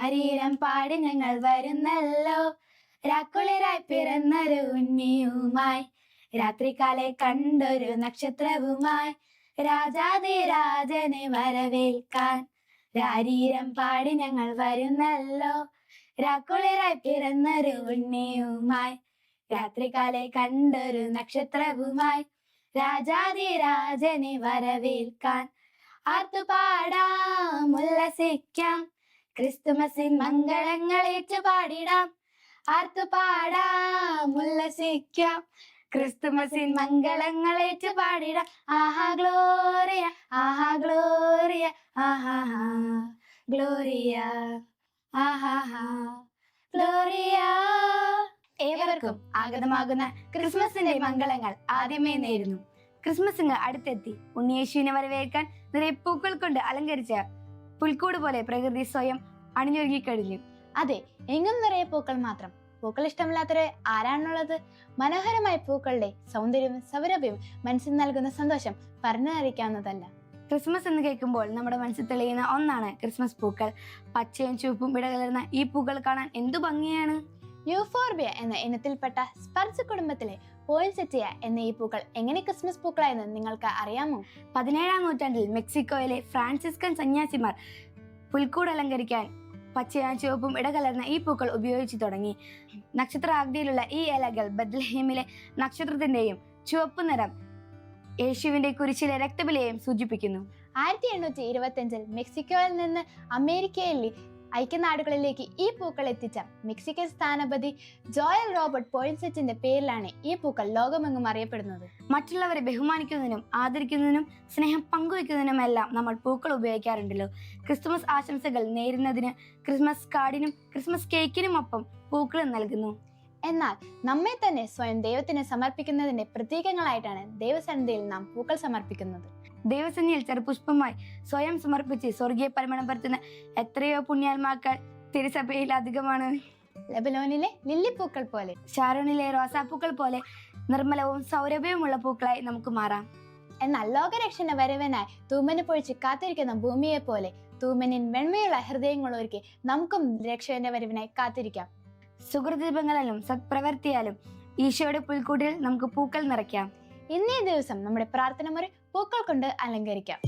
ശരീരം പാടി ഞങ്ങൾ വരുന്നല്ലോ, രാക്കുളിരായി പിറന്നൊരു ഉണ്ണിയുമായി, രാത്രികാലെ കണ്ടൊരു നക്ഷത്രവുമായി, രാജാതിരാജനെ വരവേൽക്കാൻ രാരീരം പാടി ഞങ്ങൾ വരുന്നല്ലോ, രാക്കുളിരായി പിറന്നൊരു ഉണ്ണിയുമായി, രാത്രികാലെ കണ്ടൊരു നക്ഷത്രവുമായി, രാജാതിരാജനെ വരവേൽക്കാൻ. ആർത്തുപാടാം ഉല്ലസിക്കാം, ക്രിസ്തുമസിൻ മംഗളങ്ങളേറ്റു പാടിടാം. ആർത്തുപാടാം ഉല്ലസിക്കാം, ക്രിസ്തുമസിൻ മംഗളങ്ങളേറ്റു പാടിടാം. ആഹാ ഗ്ലോറിയ, ആഹാ ഗ്ലോറിയ, ആഹാ ഗ്ലോറിയ, ആഹാ ഗ്ലോറിയ. ഏവർക്കും ആഗതമാകുന്ന ക്രിസ്മസിന്റെ മംഗളങ്ങൾ ആദ്യമേ നേരുന്നു. ക്രിസ്മസിന് അടുത്തെത്തി. ഉണ്ണിയേശുവിനെ വരവേൽക്കാൻ നിറയെ പൂക്കൾ കൊണ്ട് അലങ്കരിച്ച പുൽക്കൂട് പോലെ പ്രകൃതി സ്വയം അണിഞ്ഞൊരുങ്ങിക്കഴിഞ്ഞു. അതെ, എങ്ങും നിറയെ പൂക്കൾ മാത്രം. പൂക്കൾ ഇഷ്ടമില്ലാത്തവരെ ആരാണുള്ളത്? മനോഹരമായ പൂക്കളുടെ സൗന്ദര്യവും സൗരഭ്യവും മനസ്സിന് നൽകുന്ന സന്തോഷം പറഞ്ഞറിയിക്കാവുന്നതല്ല. ക്രിസ്മസ് എന്ന് കേൾക്കുമ്പോൾ നമ്മുടെ മനസ്സിൽ തെളിയുന്ന ഒന്നാണ് ക്രിസ്മസ് പൂക്കൾ. പച്ചയും ചുവപ്പും ഇടകലർന്ന ഈ പൂക്കൾ കാണാൻ എന്തു ഭംഗിയാണ്. യൂഫോർബിയ എന്ന ഇനത്തിൽപ്പെട്ട സ്പർജ് കുടുംബത്തിലെ പോയിൻസെറ്റിയ എന്ന ഈ പൂക്കൾ എങ്ങനെ ക്രിസ്മസ് പൂക്കളായെന്ന് നിങ്ങൾക്ക് അറിയാമോ? 17-ാം നൂറ്റാണ്ടിൽ മെക്സിക്കോയിലെ ഫ്രാൻസിസ്കൻ സന്യാസിമാർ പുൽക്കൂട് അലങ്കരിക്കാൻ പച്ചയും ചുവപ്പും ഇടകലർന്ന ഈ പൂക്കൾ ഉപയോഗിച്ചു തുടങ്ങി. നക്ഷത്രാകൃതിയിലുള്ള ഈ ഇലകൾ ബത്ലഹേമിലെ നക്ഷത്രത്തിന്റെയും ചുവപ്പ് നിറം യേശുവിന്റെ കുരിശിലെ രക്തബലിയെയും സൂചിപ്പിക്കുന്നു. 1825 മെക്സിക്കോയിൽ നിന്ന് അമേരിക്കയിലെ ഐക്യനാടുകളിലേക്ക് ഈ പൂക്കൾ എത്തിച്ച മെക്സിക്കൻ സ്ഥാനപതി ജോയൽ റോബർട്ട് പോയിൻസെറ്റിന്റെ പേരിലാണ് ഈ പൂക്കൾ ലോകമെങ്ങും അറിയപ്പെടുന്നത്. മറ്റുള്ളവരെ ബഹുമാനിക്കുന്നതിനും ആദരിക്കുന്നതിനും സ്നേഹം പങ്കുവെക്കുന്നതിനുമെല്ലാം നമ്മൾ പൂക്കൾ ഉപയോഗിക്കാറുണ്ടല്ലോ. ക്രിസ്തുമസ് ആശംസകൾ നേരുന്നതിന് ക്രിസ്മസ് കാർഡിനും ക്രിസ്മസ് കേക്കിനുമൊപ്പം പൂക്കൾ നൽകുന്നു. എന്നാൽ നമ്മെ തന്നെ സ്വയം ദൈവത്തിന് സമർപ്പിക്കുന്നതിന്റെ പ്രതീകങ്ങളായിട്ടാണ് ദൈവസന്നിധിയിൽ നാം പൂക്കൾ സമർപ്പിക്കുന്നത്. ദൈവസന്നിധിയിൽ ചെറുപുഷ്പമായി സ്വയം സമർപ്പിച്ച് സ്വർഗീയ പരിമളം പരത്തുന്ന എത്രയോ പുണ്യാത്മാക്കൾ തിരുസഭയിൽ അധികമാണ്. ലെബനോനിലെ ലില്ലിപ്പൂക്കൾ പോലെ, ഷാരോണിലെ റോസാപ്പൂക്കൾ പോലെ നിർമ്മലവും സൗരഭ്യവുമുള്ള പൂക്കളായി നമുക്ക് മാറാം. എന്നാൽ ലോകരക്ഷണ വരവനായി തൂമന് പൊഴിച്ച് കാത്തിരിക്കുന്ന ഭൂമിയെ പോലെ തൂമനിൻ വെണ്മയുള്ള ഹൃദയങ്ങളൊരുക്കി നമുക്കും രക്ഷകന്റെ വരവിനായി കാത്തിരിക്കാം. സുഹൃദീപങ്ങളാലും സത്പ്രവർത്തിയാലും ഈശോയുടെ പുൽക്കൂട്ടിൽ നമുക്ക് പൂക്കൾ നിറയ്ക്കാം. ഇന്നേ ദിവസം നമ്മുടെ പ്രാർത്ഥന മുറി പൂക്കൾ കൊണ്ട് അലങ്കരിക്കാം.